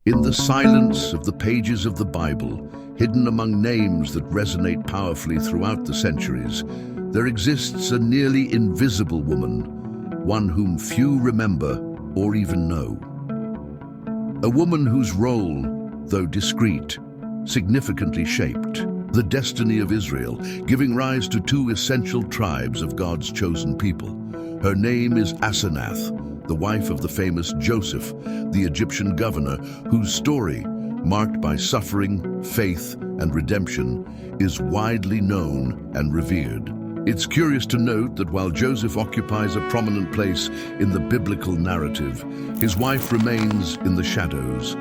In the silence of the pages of the Bible, hidden among names that resonate powerfully throughout the centuries, there exists a nearly invisible woman, one whom few remember or even know. A woman whose role, though discreet, significantly shaped the destiny of Israel, giving rise to two essential tribes of God's chosen people. Her name is Asenath, the wife of the famous Joseph, the Egyptian governor, whose story, marked by suffering, faith, and redemption, is widely known and revered. It's curious to note that while Joseph occupies a prominent place in the biblical narrative, his wife remains in the shadows,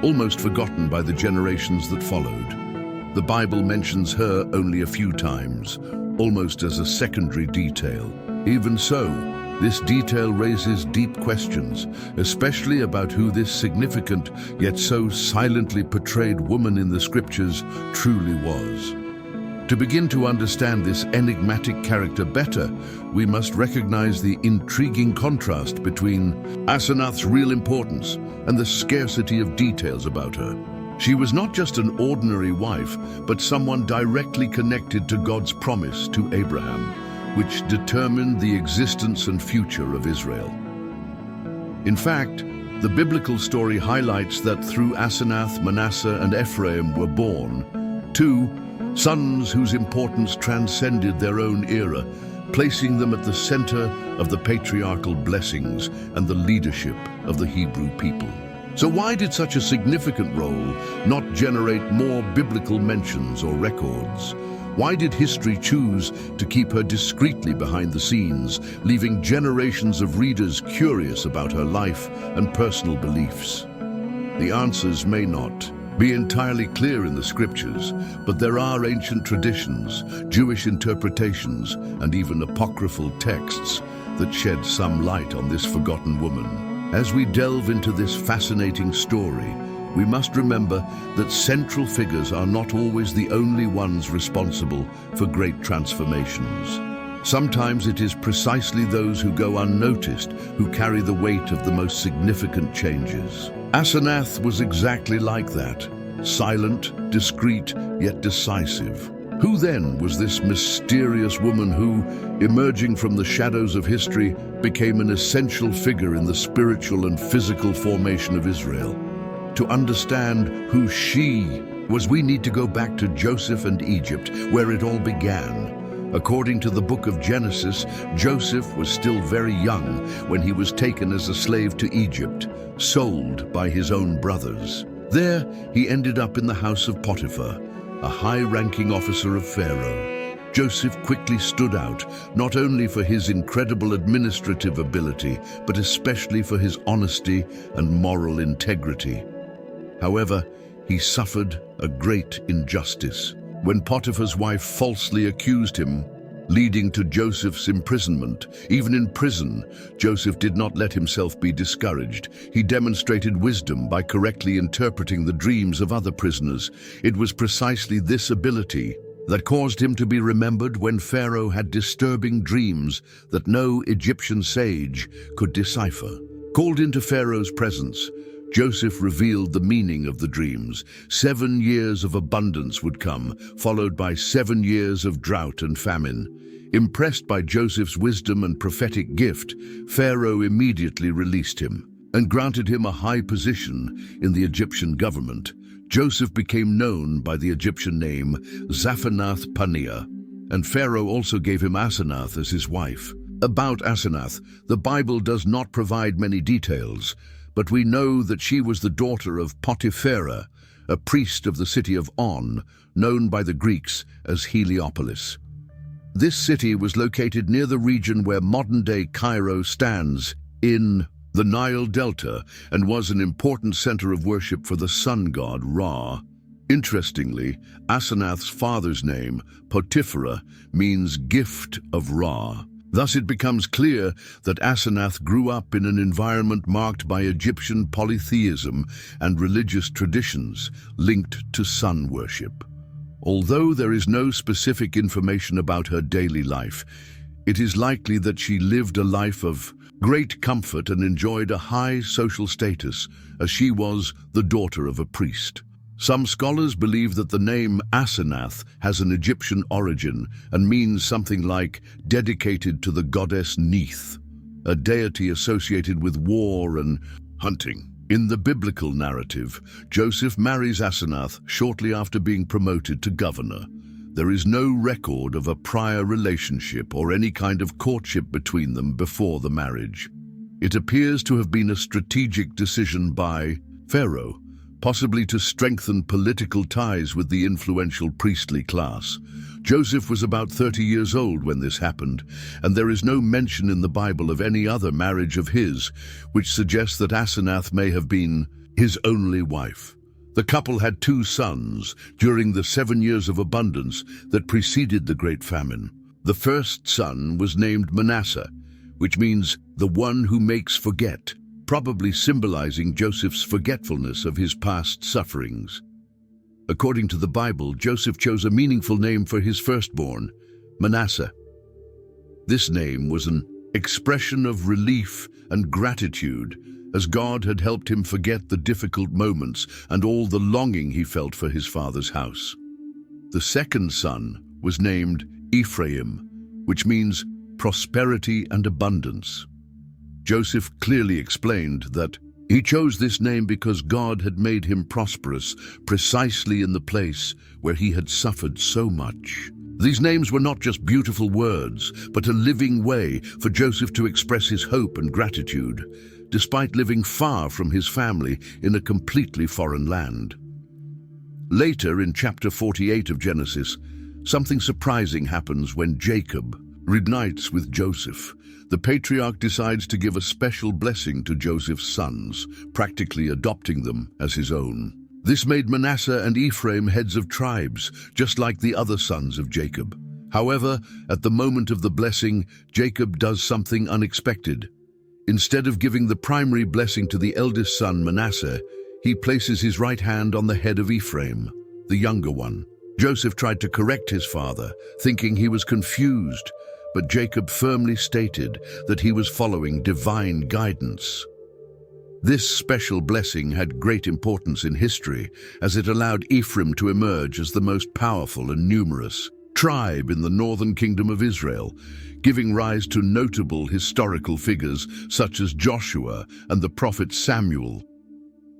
almost forgotten by the generations that followed. The Bible mentions her only a few times, almost as a secondary detail. Even so, this detail raises deep questions, especially about who this significant, yet so silently portrayed woman in the scriptures truly was. To begin to understand this enigmatic character better, we must recognize the intriguing contrast between Asenath's real importance and the scarcity of details about her. She was not just an ordinary wife, but someone directly connected to God's promise to Abraham, which determined the existence and future of Israel. In fact, the biblical story highlights that through Asenath, Manasseh, and Ephraim were born two sons whose importance transcended their own era, placing them at the center of the patriarchal blessings and the leadership of the Hebrew people. So why did such a significant role not generate more biblical mentions or records? Why did history choose to keep her discreetly behind the scenes, leaving generations of readers curious about her life and personal beliefs? The answers may not be entirely clear in the scriptures, but there are ancient traditions, Jewish interpretations, and even apocryphal texts that shed some light on this forgotten woman. As we delve into this fascinating story, we must remember that central figures are not always the only ones responsible for great transformations. Sometimes it is precisely those who go unnoticed who carry the weight of the most significant changes. Asenath was exactly like that, silent, discreet, yet decisive. Who then was this mysterious woman who, emerging from the shadows of history, became an essential figure in the spiritual and physical formation of Israel? To understand who she was, we need to go back to Joseph and Egypt, where it all began. According to the book of Genesis, Joseph was still very young when he was taken as a slave to Egypt, sold by his own brothers. There, he ended up in the house of Potiphar, a high-ranking officer of Pharaoh. Joseph quickly stood out, not only for his incredible administrative ability, but especially for his honesty and moral integrity. However, he suffered a great injustice when Potiphar's wife falsely accused him, leading to Joseph's imprisonment. Even in prison, Joseph did not let himself be discouraged. He demonstrated wisdom by correctly interpreting the dreams of other prisoners. It was precisely this ability that caused him to be remembered when Pharaoh had disturbing dreams that no Egyptian sage could decipher. Called into Pharaoh's presence, Joseph revealed the meaning of the dreams. 7 years of abundance would come, followed by 7 years of drought and famine. Impressed by Joseph's wisdom and prophetic gift, Pharaoh immediately released him and granted him a high position in the Egyptian government. Joseph became known by the Egyptian name Zaphenath-Paneah, and Pharaoh also gave him Asenath as his wife. About Asenath, the Bible does not provide many details, but we know that she was the daughter of Potipharah, a priest of the city of On, known by the Greeks as Heliopolis. This city was located near the region where modern-day Cairo stands, in the Nile Delta, and was an important center of worship for the sun god Ra. Interestingly, Asenath's father's name, Potipharah, means gift of Ra. Thus it becomes clear that Asenath grew up in an environment marked by Egyptian polytheism and religious traditions linked to sun worship. Although there is no specific information about her daily life, It is likely that she lived a life of great comfort and enjoyed a high social status, as she was the daughter of a priest. Some scholars believe that the name Asenath has an Egyptian origin and means something like dedicated to the goddess Neith, a deity associated with war and hunting. In the biblical narrative, Joseph marries Asenath shortly after being promoted to governor. There is no record of a prior relationship or any kind of courtship between them before the marriage. It appears to have been a strategic decision by Pharaoh, possibly to strengthen political ties with the influential priestly class. Joseph was about 30 years old when this happened, and there is no mention in the Bible of any other marriage of his, which suggests that Asenath may have been his only wife. The couple had 2 sons during the 7 years of abundance that preceded the Great Famine. The first son was named Manasseh, which means the one who makes forget, probably symbolizing Joseph's forgetfulness of his past sufferings. According to the Bible, Joseph chose a meaningful name for his firstborn, Manasseh. This name was an expression of relief and gratitude, as God had helped him forget the difficult moments and all the longing he felt for his father's house. The second son was named Ephraim, which means prosperity and abundance. Joseph clearly explained that he chose this name because God had made him prosperous precisely in the place where he had suffered so much. These names were not just beautiful words, but a living way for Joseph to express his hope and gratitude, despite living far from his family in a completely foreign land. Later, in chapter 48 of Genesis, something surprising happens when Jacob reunites with Joseph. The patriarch decides to give a special blessing to Joseph's sons, practically adopting them as his own. This made Manasseh and Ephraim heads of tribes, just like the other sons of Jacob. However, at the moment of the blessing, Jacob does something unexpected. Instead of giving the primary blessing to the eldest son, Manasseh, he places his right hand on the head of Ephraim, the younger one. Joseph tried to correct his father, thinking he was confused, but Jacob firmly stated that he was following divine guidance. This special blessing had great importance in history, as it allowed Ephraim to emerge as the most powerful and numerous tribe in the northern kingdom of Israel, giving rise to notable historical figures such as Joshua and the prophet Samuel.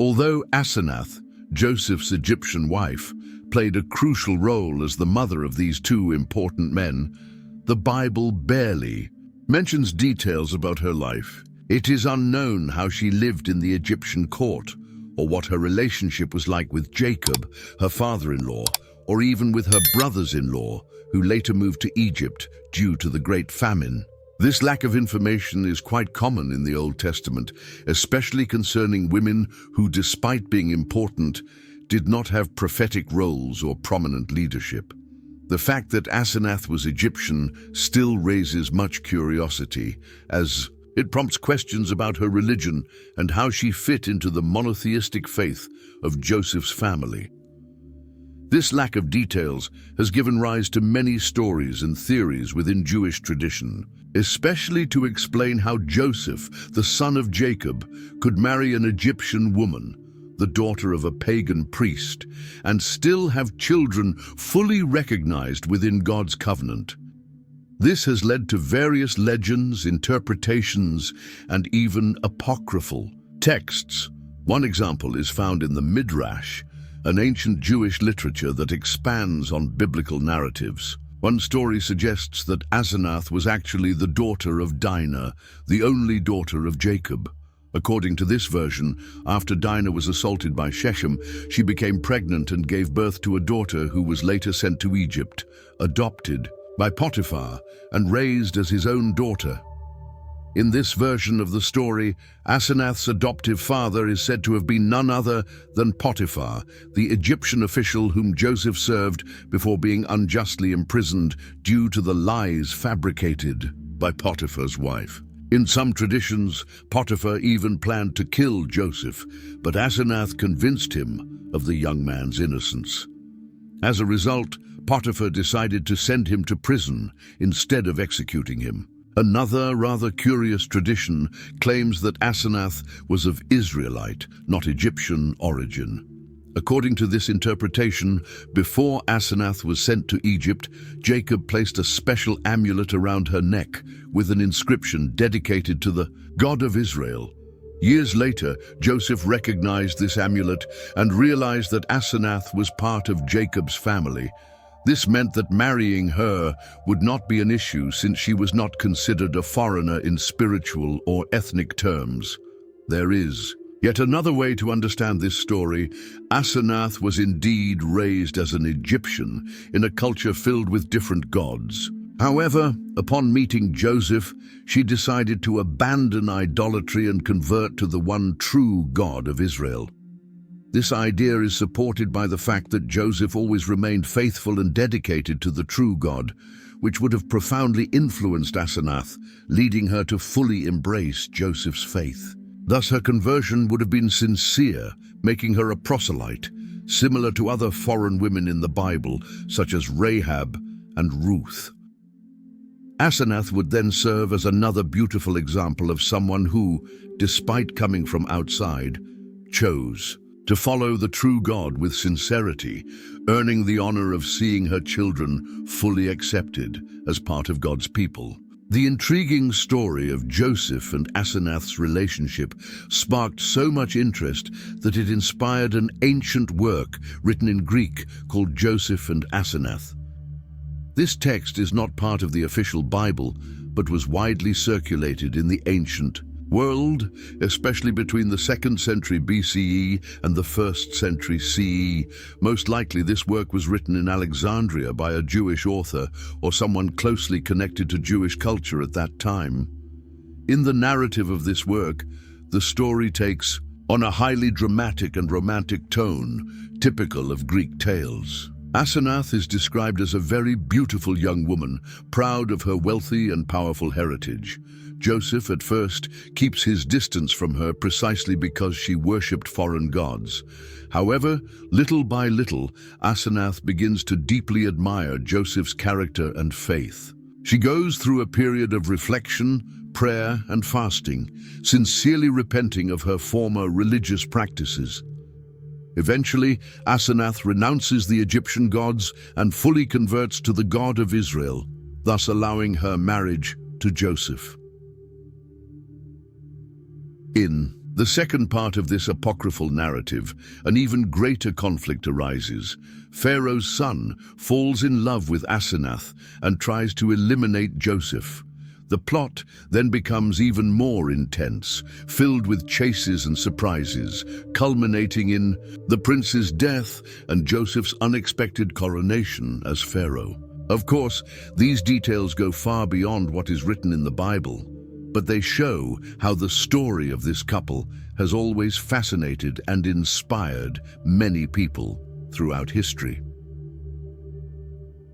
Although Asenath, Joseph's Egyptian wife, played a crucial role as the mother of these 2 important men, the Bible barely mentions details about her life. It is unknown how she lived in the Egyptian court, or what her relationship was like with Jacob, her father-in-law, or even with her brothers-in-law, who later moved to Egypt due to the Great Famine. This lack of information is quite common in the Old Testament, especially concerning women who, despite being important, did not have prophetic roles or prominent leadership. The fact that Asenath was Egyptian still raises much curiosity, as it prompts questions about her religion and how she fit into the monotheistic faith of Joseph's family. This lack of details has given rise to many stories and theories within Jewish tradition, especially to explain how Joseph, the son of Jacob, could marry an Egyptian woman, the daughter of a pagan priest, and still have children fully recognized within God's covenant. This has led to various legends, interpretations, and even apocryphal texts. One example is found in the Midrash, an ancient Jewish literature that expands on biblical narratives. One story suggests that Asenath was actually the daughter of Dinah, the only daughter of Jacob. According to this version, after Dinah was assaulted by Shechem, she became pregnant and gave birth to a daughter who was later sent to Egypt, adopted by Potiphar and raised as his own daughter. In this version of the story, Asenath's adoptive father is said to have been none other than Potiphar, the Egyptian official whom Joseph served before being unjustly imprisoned due to the lies fabricated by Potiphar's wife. In some traditions, Potiphar even planned to kill Joseph, but Asenath convinced him of the young man's innocence. As a result, Potiphar decided to send him to prison instead of executing him. Another rather curious tradition claims that Asenath was of Israelite, not Egyptian origin. According to this interpretation, before Asenath was sent to Egypt, Jacob placed a special amulet around her neck with an inscription dedicated to the God of Israel. Years later, Joseph recognized this amulet and realized that Asenath was part of Jacob's family. This meant that marrying her would not be an issue since she was not considered a foreigner in spiritual or ethnic terms. There is yet another way to understand this story. Asenath was indeed raised as an Egyptian in a culture filled with different gods. However, upon meeting Joseph, she decided to abandon idolatry and convert to the one true God of Israel. This idea is supported by the fact that Joseph always remained faithful and dedicated to the true God, which would have profoundly influenced Asenath, leading her to fully embrace Joseph's faith. Thus, her conversion would have been sincere, making her a proselyte, similar to other foreign women in the Bible, such as Rahab and Ruth. Asenath would then serve as another beautiful example of someone who, despite coming from outside, chose to follow the true God with sincerity, earning the honor of seeing her children fully accepted as part of God's people. The intriguing story of Joseph and Asenath's relationship sparked so much interest that it inspired an ancient work written in Greek called Joseph and Asenath. This text is not part of the official Bible, but was widely circulated in the ancient world, especially between the 2nd century BCE and the 1st century CE. Most likely this work was written in Alexandria by a Jewish author or someone closely connected to Jewish culture at that time. In the narrative of this work, the story takes on a highly dramatic and romantic tone, typical of Greek tales. Asenath is described as a very beautiful young woman, proud of her wealthy and powerful heritage. Joseph at first keeps his distance from her precisely because she worshipped foreign gods. However, little by little, Asenath begins to deeply admire Joseph's character and faith. She goes through a period of reflection, prayer, and fasting, sincerely repenting of her former religious practices. Eventually, Asenath renounces the Egyptian gods and fully converts to the God of Israel, thus allowing her marriage to Joseph. In the second part of this apocryphal narrative, an even greater conflict arises. Pharaoh's son falls in love with Asenath and tries to eliminate Joseph. The plot then becomes even more intense, filled with chases and surprises, culminating in the prince's death and Joseph's unexpected coronation as Pharaoh. Of course, these details go far beyond what is written in the Bible, but they show how the story of this couple has always fascinated and inspired many people throughout history.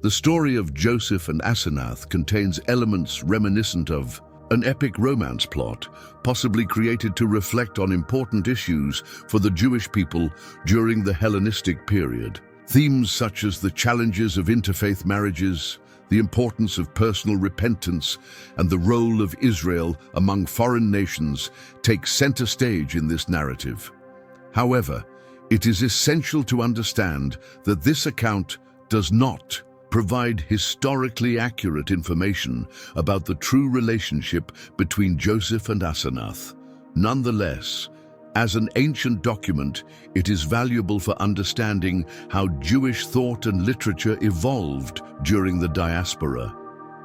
The story of Joseph and Asenath contains elements reminiscent of an epic romance plot, possibly created to reflect on important issues for the Jewish people during the Hellenistic period. Themes such as the challenges of interfaith marriages, the importance of personal repentance, and the role of Israel among foreign nations take center stage in this narrative. However, it is essential to understand that this account does not provide historically accurate information about the true relationship between Joseph and Asenath. Nonetheless, as an ancient document, it is valuable for understanding how Jewish thought and literature evolved during the diaspora.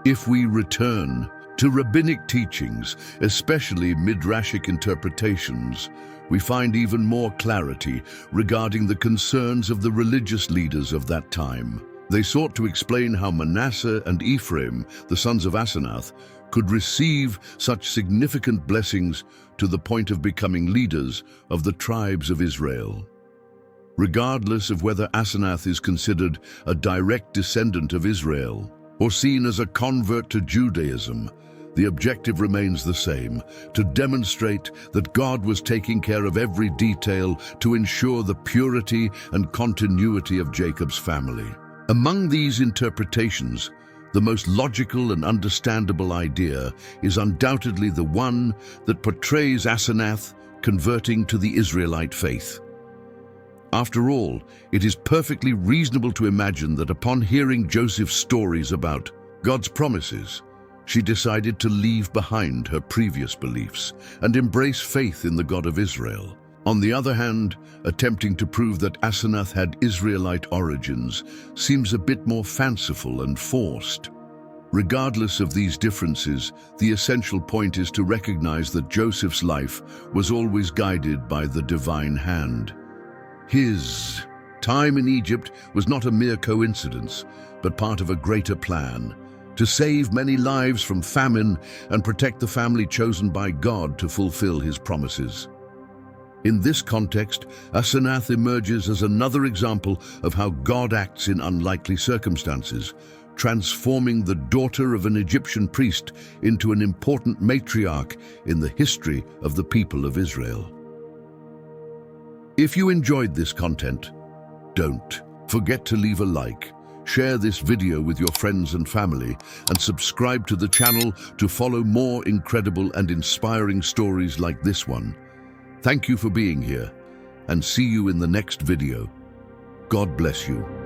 If we return to rabbinic teachings, especially midrashic interpretations, we find even more clarity regarding the concerns of the religious leaders of that time. They sought to explain how Manasseh and Ephraim, the sons of Asenath, could receive such significant blessings to the point of becoming leaders of the tribes of Israel. Regardless of whether Asenath is considered a direct descendant of Israel or seen as a convert to Judaism, the objective remains the same: to demonstrate that God was taking care of every detail to ensure the purity and continuity of Jacob's family. Among these interpretations, the most logical and understandable idea is undoubtedly the one that portrays Asenath converting to the Israelite faith. After all, it is perfectly reasonable to imagine that upon hearing Joseph's stories about God's promises, she decided to leave behind her previous beliefs and embrace faith in the God of Israel. On the other hand, attempting to prove that Asenath had Israelite origins seems a bit more fanciful and forced. Regardless of these differences, the essential point is to recognize that Joseph's life was always guided by the divine hand. His time in Egypt was not a mere coincidence, but part of a greater plan to save many lives from famine and protect the family chosen by God to fulfill his promises. In this context, Asenath emerges as another example of how God acts in unlikely circumstances, transforming the daughter of an Egyptian priest into an important matriarch in the history of the people of Israel. If you enjoyed this content, don't forget to leave a like, share this video with your friends and family, and subscribe to the channel to follow more incredible and inspiring stories like this one. Thank you for being here, and see you in the next video. God bless you.